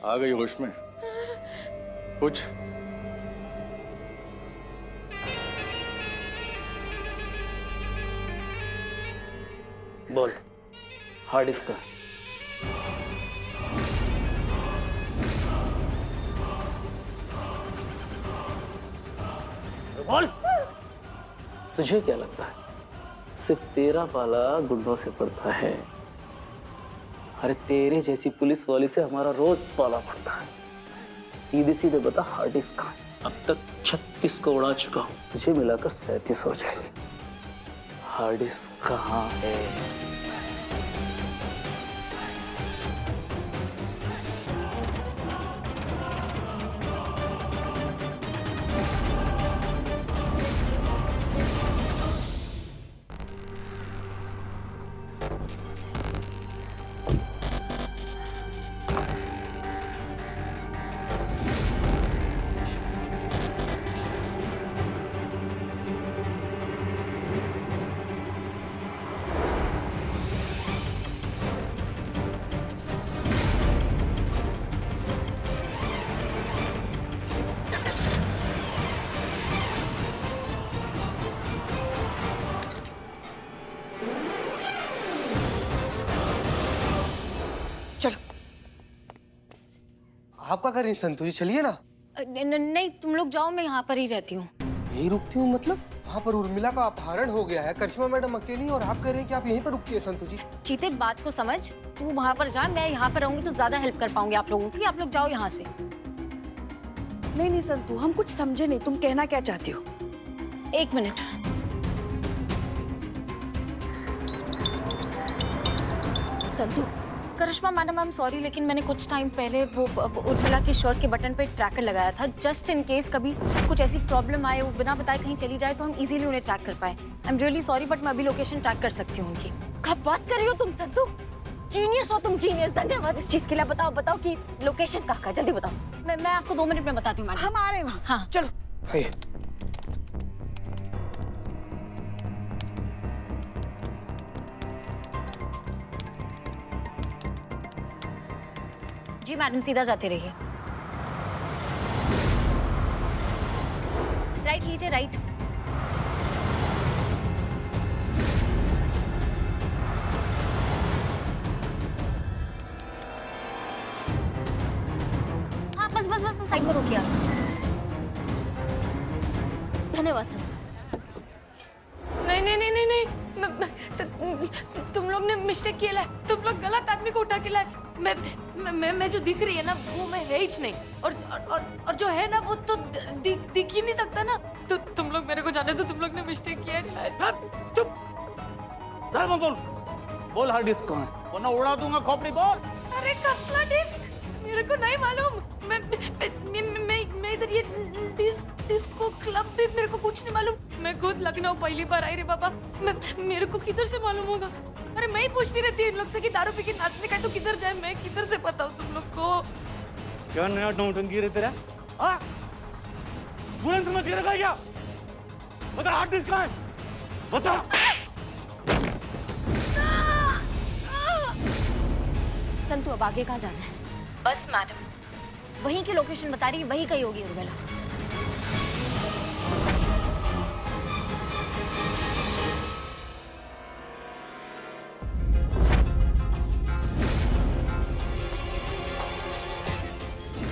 आ गई होश में? कुछ बोल, हार्ड डिस्क का। बोल, तुझे क्या लगता है सिर्फ तेरा पाला गुंडों से पड़ता है? अरे तेरे जैसी पुलिस वाली से हमारा रोज पाला पड़ता है। सीधे सीधे बता, हार्ड डिस्क कहाँ है? अब तक 36 को उड़ा चुका हूं, तुझे मिलाकर 37 हो जाएंगे। हार्ड डिस्क कहाँ है? चलो, आप क्या कर रही हैं संतु जी? चलिए ना। नहीं, तुम लोग जाओ, मैं यहाँ पर ही रहती हूँ। यहीं रुकती हूँ मतलब? वहाँ पर उर्मिला का अपहरण हो गया है, करिश्मा मैडम अकेली, और आप कह रहे हैं कि आप यहीं पर रुकती है संतु जी? चीते, बात को समझ। तू वहाँ पर जा, मैं यहाँ पर रहूंगी तो ज्यादा हेल्प कर पाऊंगी आप लोगों की। आप लोग जाओ यहाँ से। नहीं नहीं संतु, हम कुछ समझे नहीं, तुम कहना क्या चाहती हो? 1 minute. Santu, Karishma madam, I am sorry, लेकिन मैंने कुछ टाइम पहले वो उर्मिला की शर्ट के बटन पे ट्रैकर लगाया था, जस्ट इन केस कभी कुछ ऐसी प्रॉब्लम आए, वो बिना बताए कहीं चली जाए तो हम इजीली उन्हें ट्रैक कर पाए। I am really sorry, but मैं अभी लोकेशन ट्रैक कर सकती हूँ उनकी। कब बात कर रही हो तुम संतु? जीनियस हो तुम, जीनियस। धन्यवाद इस चीज के लिए। बताओ कि लोकेशन कहाँ का, जल्दी बताओ। मैं आपको 2 मिनट में बताती हूँ मैडम। हम आ रहे हैं वहाँ। हाँ चलो। आइए। जी मैडम, सीधा जाते रहिए। राइट लीजिए, राइट। हाँ बस बस बस, साइड में रोकिए आप। धन्यवाद सर। नहीं, तुम लोग ने मिस्टेक किया है। तुम लोग गलत आदमी को उठा के लाए। मैं जो दिख रही है ना, वो मैं है ही नहीं। और जो है ना, वो तो दिख ही नहीं सकता ना। तो तुम लोग मेरे को जाने दो, तुम लोग ने मिस्टेक किया है। चुप, ज्यादा मत बोल। बोल, हार्ड डिस्क कहाँ है, वरना उड़ा दूंगा खोपड़ी। बोल। अरे कसला डिस्क, मेरे को नहीं मालूम। मैं इधर ये डिस्को क्लब भी मेरे को कुछ नहीं मालूम। मैं खुद लखनऊ पहली बार आई रे बाबा। मेरे को किधर से मालूम होगा? अरे मैं ही पूछती रहती हूँ इन लोग से कि दारू पी के नाचने का है तो किधर जाए। मैं किधर से बताऊँ तुम लोग को? क्या नया नौटंकी रे तेरा? हाँ, तुरंत समझ के रखा क्या? बता, हार्ड डिस्क कहाँ है? बता। संतु, अब आगे कहाँ जाना है? बस मैडम, वहीं की लोकेशन बता रही, वहीं कहीं होगी उर्मिला।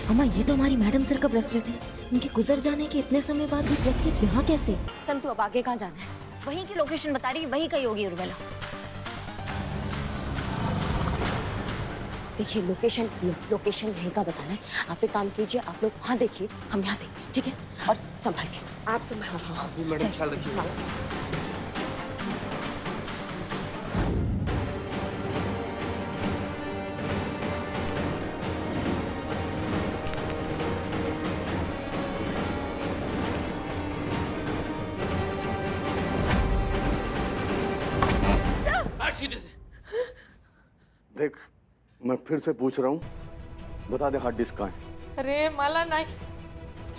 अम्मा, ये तो हमारी मैडम सर का ब्रेसलेट है। उनके गुजर जाने के इतने समय बाद ये ब्रेसलेट यहाँ कैसे? संतु, अब आगे कहाँ जाना है? वहीं की लोकेशन बता रही, वहीं कहीं होगी उर्मिला। देखिए, लोकेशन यहीं का बताना है। आप एक काम कीजिए, आप लोग वहाँ देखिए, हम यहाँ देखते हैं, ठीक है? और संभाल के। आप संभाल। हाँ, मैडम ख्याल रखिए। देख, मैं फिर से पूछ रहा हूँ, बता दे हार्ड डिस्क कहाँ है? अरे माला नहीं,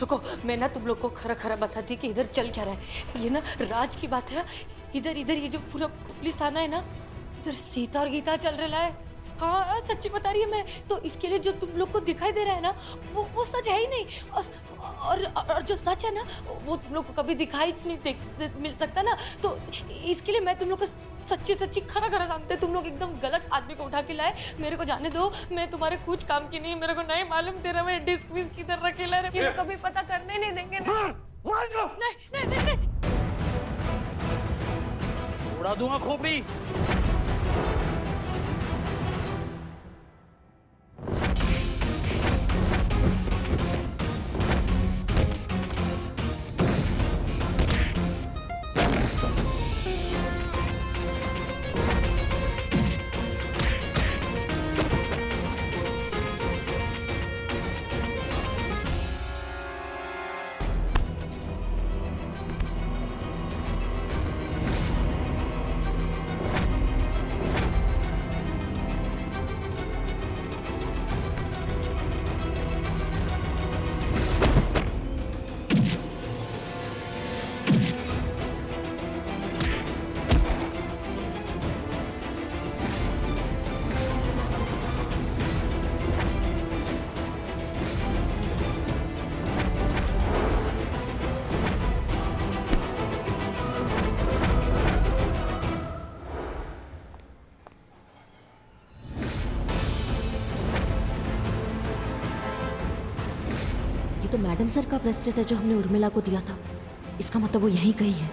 रुको। मैं ना तुम लोग को खरा खरा बताती कि इधर चल क्या रहा है। ये ना राज की बात है। इधर ये जो पूरा पुलिस थाना है ना, इधर सीता और गीता चल रहा है। हाँ सच्ची बता रही है मैं। तो इसके लिए जो तुम लोग को दिखाई दे रहा है ना, वो सच है ही नहीं। और जो सच है ना, वो तुम लोग को कभी दिखाई नहीं मिल सकता ना। तो इसके लिए मैं तुम लोग को सच्ची सच्ची खरा खरा जानते, तुम लोग एकदम गलत आदमी को उठा के लाए। मेरे को जाने दो, मैं तुम्हारे कुछ काम की नहीं। मेरे को नहीं मालूम तेरा मैं डिस्क विस्क किधर रखेला है। ये लोग कभी पता करने नहीं देंगे। नहीं। उड़ा दूंगा खोपड़ी। तो मैडम सर का ब्रेसलेट है जो हमने उर्मिला को दिया था। इसका मतलब वो यहीं कहीं है।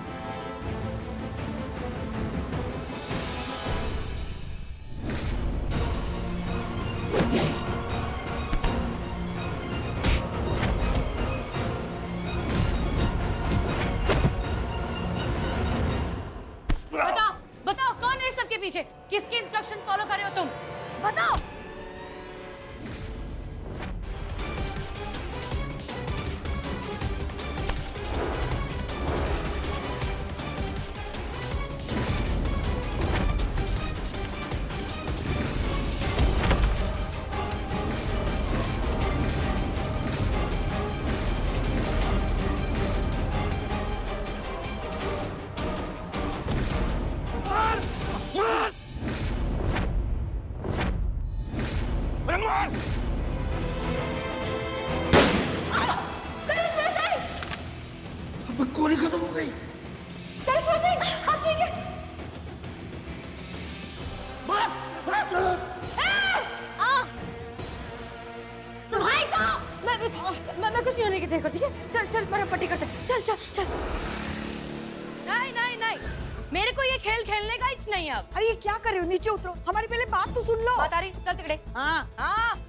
बताओ कौन है इस सबके पीछे? किसके इंस्ट्रक्शंस फॉलो कर रहे हो तुम? बताओ। गोली खत्म हो गई। करिश्मा सिंह, हाँ ठीक है। तुम्हारी कहाँ? मैं कुछ नहीं होने की देखो, ठीक है? चल मेरा पट्टी करते। चल। नहीं, मेरे को ये खेल खेलने का इच नहीं है अब। अरे ये क्या कर रहे हो? नीचे उतरो, हमारी पहले बात तो सुन लो। बता रही, चल तिकड़े। हाँ।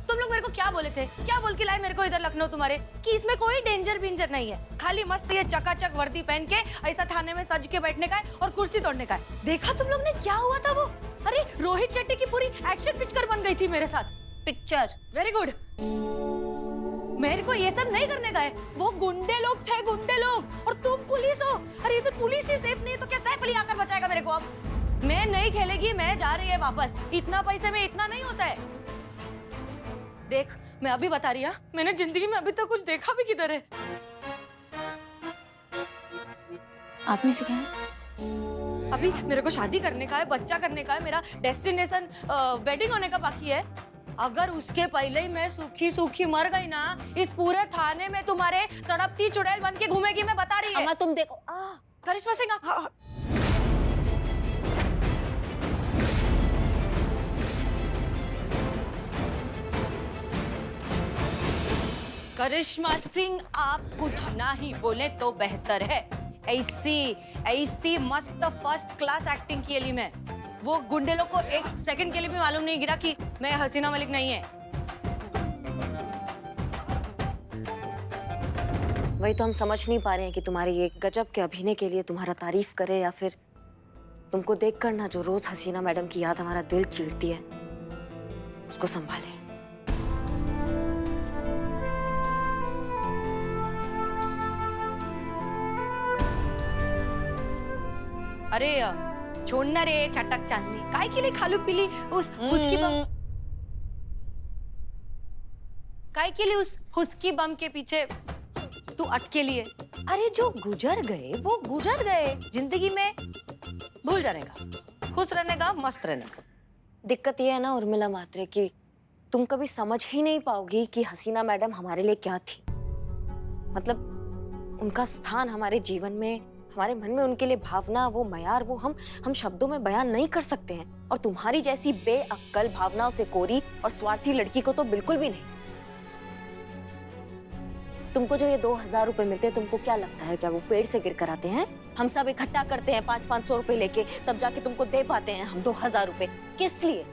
तुम लोग मेरे को क्या बोले थे? क्या बोल के लाए मेरे को इधर लखनऊ तुम्हारे? कि इसमें कोई डेंजर नहीं है, खाली मस्त ये चकाचक वर्दी पहन के ऐसा थाने में सज के बैठने का है और कुर्सी तोड़ने का है। देखा तुम लोग ने क्या हुआ था वो? अरे रोहित शेट्टी की पूरी एक्शन पिक्चर बन गई थी मेरे साथ। Picture very good. मेरे को ये सब नहीं करने का है। वो गुंडे लोग थे, गुंडे लोग, और तुम पुलिस हो। अरे इधर पुलिस ही सेफ नहीं है तो क्या सैफ अली आकर बचाएगा मेरे को? अब मैं नहीं खेलेगी, मैं जा रही है वापस। इतना पैसे में इतना नहीं होता है। देख, मैं अभी बता रही हूँ, मैंने जिंदगी में अभी तक कुछ देखा भी किधर है। आपने सिखाया? अभी मेरे को शादी करने का है, बच्चा करने का है, मेरा डेस्टिनेशन वेडिंग होने का बाकी है। अगर उसके पहले ही मैं सूखी मर गई ना, इस पूरे थाने में तुम्हारे तड़पती चुड़ैल बन के घूमेगी, मैं बता रही है। अम्मा तुम देखो। करिश्मा सिंह, करिश्मा सिंह, आप कुछ ना ही बोले तो बेहतर है। ऐसी मस्त फर्स्ट क्लास एक्टिंग की एली में वो गुंडे लोग को एक सेकंड के लिए भी मालूम नहीं गिरा कि मैं हसीना मलिक नहीं है। वही तो हम समझ नहीं पा रहे हैं कि तुम्हारे ये गजब के अभिनय के लिए तुम्हारा तारीफ करे या फिर तुमको देखकर ना जो रोज हसीना मैडम की याद हमारा दिल चीरती है उसको संभाले। अरे छोड़ना रे चटक चांदनी, काय के लिए खालू पीली उस हुस्की बम, काय के लिए उस हुस्की बम के पीछे तू अटके लिए? अरे जो गुजर गए वो गुजर गए, जिंदगी में भूल जाने का, खुश रहने का, मस्त रहने का। दिक्कत ये है ना उर्मिला मात्रे कि तुम कभी समझ ही नहीं पाओगी कि हसीना मैडम हमारे लिए क्या थी। मतलब उनका स्थान हमारे जीवन में, हमारे मन में उनके लिए भावना, वो मयार, वो हम शब्दों में बयान नहीं कर सकते हैं। और तुम्हारी जैसी बेअक्ल, भावनाओं से कोरी और स्वार्थी लड़की को तो बिल्कुल भी नहीं। तुमको जो ये 2000 रुपए मिलते हैं, तुमको क्या लगता है क्या वो पेड़ से गिर कर आते हैं? हम सब इकट्ठा करते हैं 500-500 रुपए लेके, तब जाके तुमको दे पाते हैं हम 2000 रुपए। किस लिए?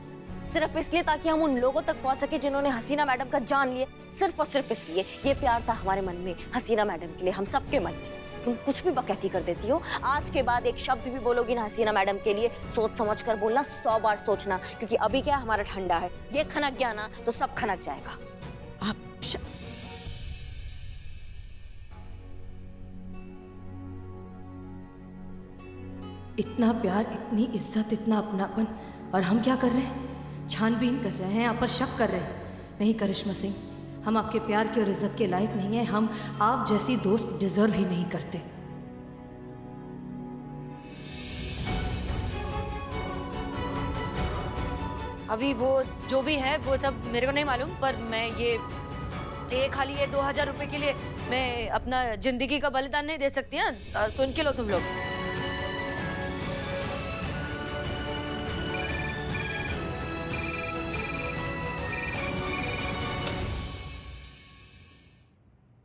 सिर्फ इसलिए ताकि हम उन लोगों तक पहुंच सके जिन्होंने हसीना मैडम का जान लिया। सिर्फ और सिर्फ इसलिए। ये प्यार था हमारे मन में हसीना मैडम के लिए, हम सबके मन में। तुम कुछ भी बकैती कर देती हो। आज के बाद एक शब्द भी बोलोगी ना हसीना मैडम के लिए, सोच समझ कर बोलना, 100 बार सोचना, क्योंकि अभी क्या हमारा ठंडा है। ये खनक गया ना तो सब खनक जाएगा। आप इतना प्यार, इतनी इज्जत, इतना अपनापन, और हम क्या कर रहे हैं? छानबीन कर रहे हैं, आप पर शक कर रहे हैं। नहीं करिश्मा सिंह, हम आपके प्यार की और इज्जत के लायक नहीं हैं। हम आप जैसी दोस्त डिजर्व ही नहीं करते। अभी वो जो भी है वो सब मेरे को नहीं मालूम, पर मैं ये खाली ये 2000 रुपए के लिए मैं अपना जिंदगी का बलिदान नहीं दे सकती। हाँ, सुन के लो तुम लोग।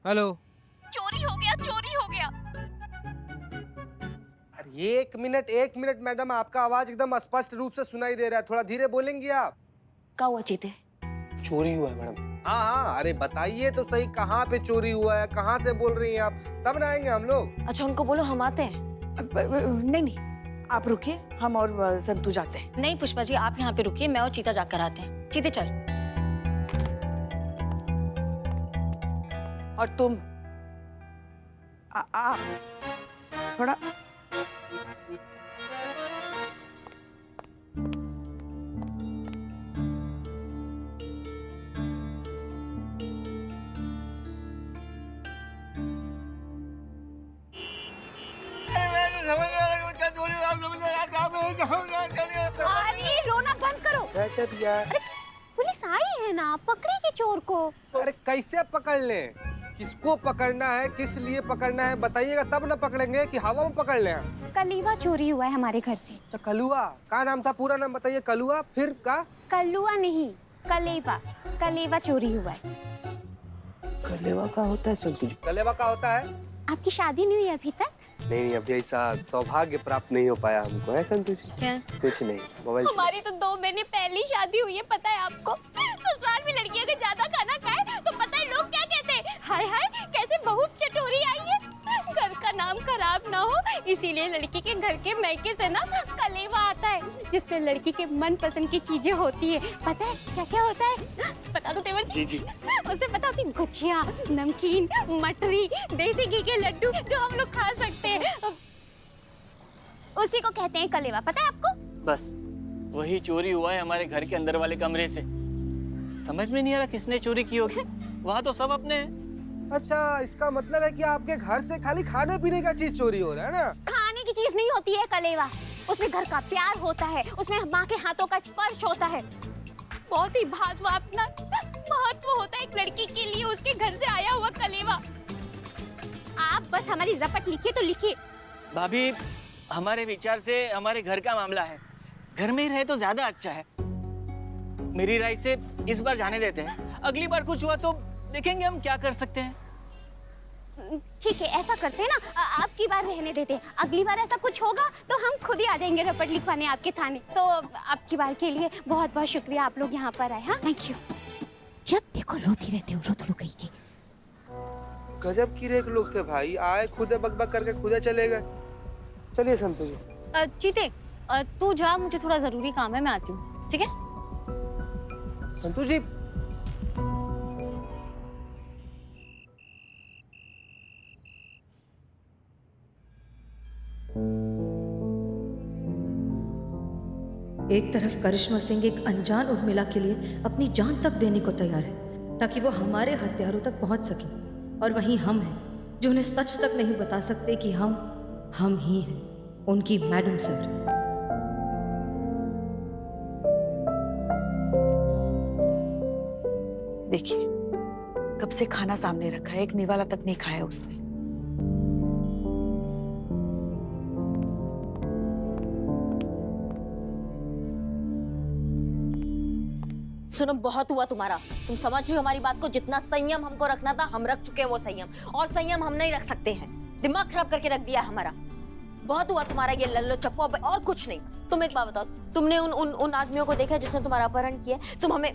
हेलो। चोरी हो गया, चोरी हो गया। अरे एक मिनट मैडम, आपका आवाज एकदम स्पष्ट रूप से सुनाई दे रहा है, थोड़ा धीरे बोलेंगी आप? क्या हुआ चीते? चोरी हुआ है मैडम। हाँ, अरे बताइए तो सही, कहाँ पे चोरी हुआ है, कहाँ से बोल रही हैं आप, तब ना आएंगे हम लोग। अच्छा उनको बोलो हम आते हैं। नहीं, आप रुकिए, हम और संतू जाते हैं। नहीं पुष्पा जी, आप यहाँ पे रुकिए, मैं और चीता जाकर आते हैं। चीते चल। और तुम थोड़ा अरे रोना बंद करो। कैसे भैया? पुलिस आई है ना, पकड़ेगी चोर को। अरे कैसे पकड़ ले? किसको पकड़ना है, किस लिए पकड़ना है बताइएगा, तब ना पकड़ेंगे कि हवा में पकड़ ले। कलीवा चोरी हुआ है हमारे घर से। अच्छा कलुआ, क्या नाम था? पूरा नाम बताइए। कलुआ, फिर का? कलुआ नहीं, कलेवा। कलेवा चोरी हुआ है। कलेवा का होता है संतू जी? कलेवा का होता है? आपकी शादी नहीं हुई अभी तक? नहीं, अभी ऐसा सौभाग्य प्राप्त नहीं हो पाया हमको। है संतू जी? क्या? कुछ नहीं, मोबाइल। हमारी तो 2 महीने पहले शादी हुई है, पता है आपको? ससुराल में लड़की अगर ज्यादा खाना खाए तो पता है लोग क्या कहते हैं? हाय हाय कैसे बहू चटोरी आई है। घर का नाम खराब ना हो, इसीलिए लड़की के घर के मैके से ना कलेवा आता है, जिसमें लड़की के मनपसंद की चीजें होती है। पता है क्या क्या होता है? बता दो तेवर जी। उसे पता होती गुजिया, नमकीन, मटरी, देसी घी के लड्डू जो हम लोग खा सकते हैं, उसी को कहते हैं कलेवा। पता है आपको? बस वही चोरी हुआ है हमारे घर के अंदर वाले कमरे से। समझ में नहीं आ रहा किसने चोरी की होगी। वहाँ तो सब अपने हैं। अच्छा, इसका मतलब है कि आपके घर से खाली खाने पीने का चीज चोरी हो रहा है ना? खाने की चीज नहीं होती है कलेवा, उसमें घर का प्यार होता है, उसमें माँ के हाथों का स्पर्श होता है। बहुत ही महत्व होता है एक लड़की के लिए उसके घर से आया हुआ कलेवा। आप बस हमारी रपट लिखिए तो लिखिए। भाभी, हमारे विचार से हमारे घर का मामला है, घर में ही रहे तो ज्यादा अच्छा है। मेरी राय से इस बार जाने देते हैं, अगली बार कुछ हुआ तो देखेंगे हम क्या कर सकते हैं। ठीक है, ऐसा करते हैं ना, अब की बार रहने देते हैं। अगली बार ऐसा कुछ होगा तो हम खुद ही आ जाएंगे रपट लिखवाने आपके थाने। तो अब की बार के लिए बहुत बहुत शुक्रिया, आप लोग यहाँ पर आए। हाँ, थैंक यू। जब देखो रोती रहते हो, रोत लुकई की। गजब की रेक लोग थे भाई, आए खुदे बकबक करके खुदे चले गए। चलिए संतू जी। चीते तू जा, मुझे थोड़ा जरूरी काम है, मैं आती हूँ। ठीक है संतू जी। एक तरफ करिश्मा सिंह एक अनजान उर्मिला के लिए अपनी जान तक देने को तैयार है ताकि वो हमारे हत्यारों तक पहुंच सके, और वहीं हम हैं जो उन्हें सच तक नहीं बता सकते कि हम ही हैं उनकी मैडम सर। देखिए, कब से खाना सामने रखा है, एक निवाला तक नहीं खाया उसने। सुनो, बहुत हुआ तुम्हारा। तुम समझ रही हो हमारी बात को? जितना संयम हमको रखना था हम रख चुके हैं वो संयम, और संयम हम नहीं रख सकते हैं। दिमाग खराब करके रख दिया हमारा। बहुत हुआ तुम्हारा ये लल्लो चप्पो, अब और कुछ नहीं। तुम एक बात बताओ, तुमने उन आदमियों को देखा जिसने तुम्हारा अपहरण किया? तुम हमें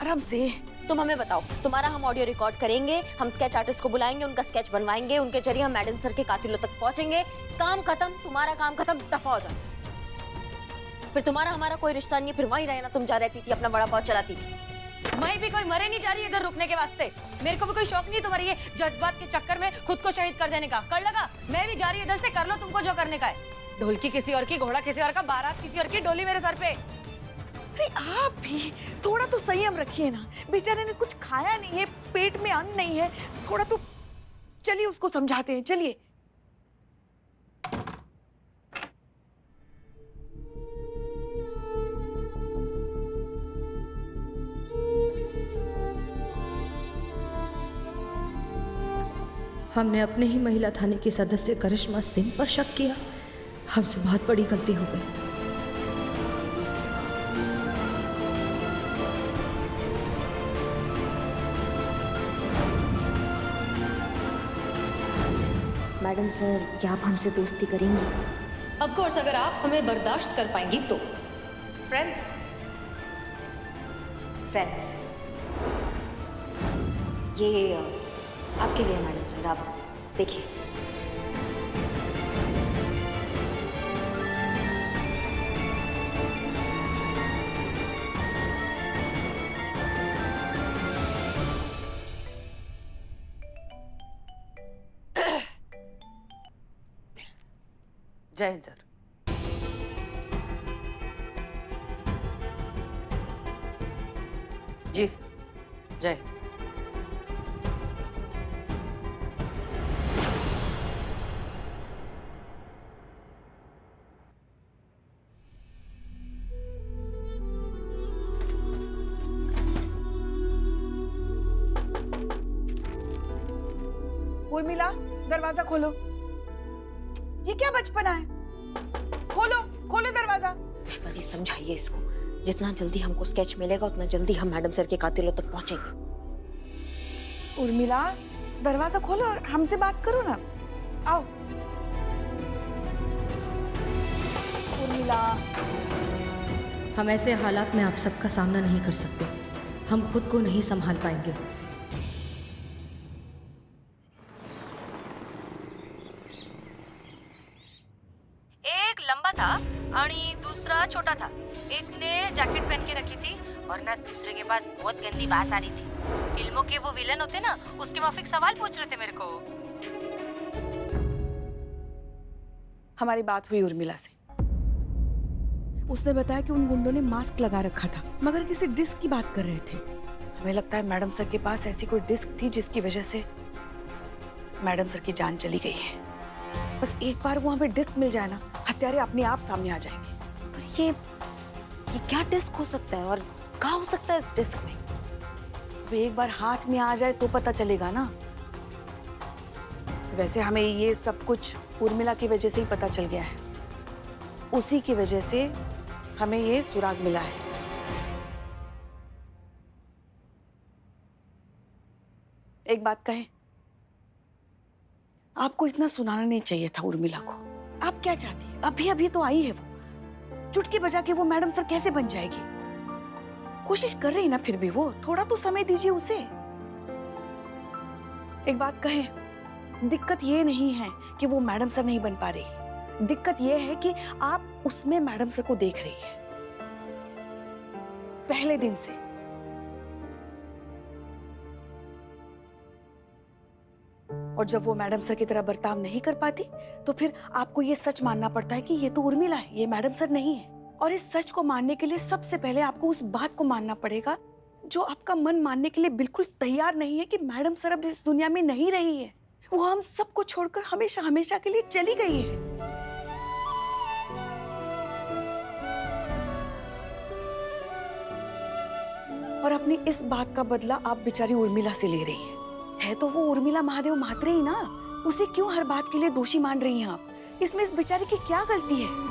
आराम से, तुम हमें बताओ। तुम्हारा हम ऑडियो रिकॉर्ड करेंगे, हम स्केच आर्टिस्ट को बुलाएंगे, उनका स्केच बनवाएंगे, उनके जरिए हम मैडम सर के कातिलों तक पहुंचेंगे। काम खत्म, तुम्हारा काम खत्म, दफा हो जाना। फिर तुम्हारा हमारा कोई रिश्ता नहीं है, फिर वहीं रहना। तुम जा रहती थी, अपना बड़ा पाव चलाती थी। मैं भी कोई मरे नहीं जा रही इधर रुकने के वास्ते। मेरे को भी कोई शौक नहीं तुम्हारी ये जज्बात के चक्कर में खुद को शहीद कर देने का। कर लगा, मैं भी जा रही इधर से, कर लो तुमको जो करने का है। ढोलकी किसी और की, घोड़ा किसी और का, बारात किसी और की, डोली मेरे सर पे। अरे आप भी थोड़ा तो संयम रखिए ना। बेचारे ने कुछ खाया नहीं है, पेट में अन्न नहीं है, थोड़ा तो चलिए उसको समझाते हैं। चलिए। हमने अपने ही महिला थाने की सदस्य करिश्मा सिंह पर शक किया। हमसे बहुत बड़ी गलती हो गई। मैडम सर, क्या आप हमसे दोस्ती करेंगी? ऑफ कोर्स, अगर आप हमें बर्दाश्त कर पाएंगी तो। फ्रेंड्स, फ्रेंड्स, ये आपके लिए मैडम सर, आप देखिए। जय हिंद सर। जी सर, जय। उर्मिला, दरवाजा खोलो। ये क्या बचपना है? खोलो, खोलो दरवाजा। पुष्पा समझाइए इसको। जितना जल्दी हमको स्केच मिलेगा उतना जल्दी हम मैडम सर के कातिलों तक पहुंचेंगे। उर्मिला, दरवाजा खोलो और हमसे बात करो ना। आओ। उर्मिला, हम ऐसे हालात में आप सबका सामना नहीं कर सकते। हम खुद को नहीं संभाल पाएंगे। एक लंबा था आणि दूसरा छोटा था। एक ने जैकेट पहन के रखी थी और ना दूसरे के पास बहुत गंदी बास आ रही थी। फिल्मों के वो विलन होते ना, उसके माफिक सवाल पूछ रहे थे मेरे को। हमारी बात हुई उर्मिला से। उसने बताया कि उन गुंडों ने मास्क लगा रखा था, मगर किसी डिस्क की बात कर रहे थे। हमें लगता है मैडम सर के पास ऐसी कोई डिस्क थी जिसकी वजह से मैडम सर की जान चली गई है। बस एक बार वो हमें डिस्क मिल जाए ना, हत्यारे अपने आप सामने आ जाएंगे। पर ये क्या डिस्क हो सकता है और क्या हो सकता है इस डिस्क में? अब एक बार हाथ में आ जाए तो पता चलेगा ना। वैसे हमें ये सब कुछ उर्मिला की वजह से ही पता चल गया है। उसी की वजह से हमें ये सुराग मिला है। एक बात कहें, आपको इतना सुनाना नहीं चाहिए था उर्मिला को। आप क्या चाहती है? अभी अभी तो आई है वो, चुटकी बजा के वो मैडम सर कैसे बन जाएगी? कोशिश कर रही ना फिर भी वो, थोड़ा तो समय दीजिए उसे। एक बात कहें, दिक्कत ये नहीं है कि वो मैडम सर नहीं बन पा रही, दिक्कत ये है कि आप उसमें मैडम सर को देख रही है पहले दिन से। और जब वो मैडम सर की तरह बर्ताव नहीं कर पाती तो फिर आपको ये सच मानना पड़ता है कि ये तो उर्मिला है, ये मैडम सर नहीं है। और इस सच को मानने के लिए सबसे पहले आपको उस बात को मानना पड़ेगा जो आपका मन मानने के लिए बिल्कुल तैयार नहीं है, कि मैडम सर अब इस दुनिया में नहीं रही है। वो हम सबको छोड़कर हमेशा हमेशा के लिए चली गई है। और अपनी इस बात का बदला आप बेचारी उर्मिला से ले रही हैं। है तो वो उर्मिला महादेव म्हात्रे ही ना, उसे क्यों हर बात के लिए दोषी मान रही हैं आप? इसमें इस बेचारी की क्या गलती है?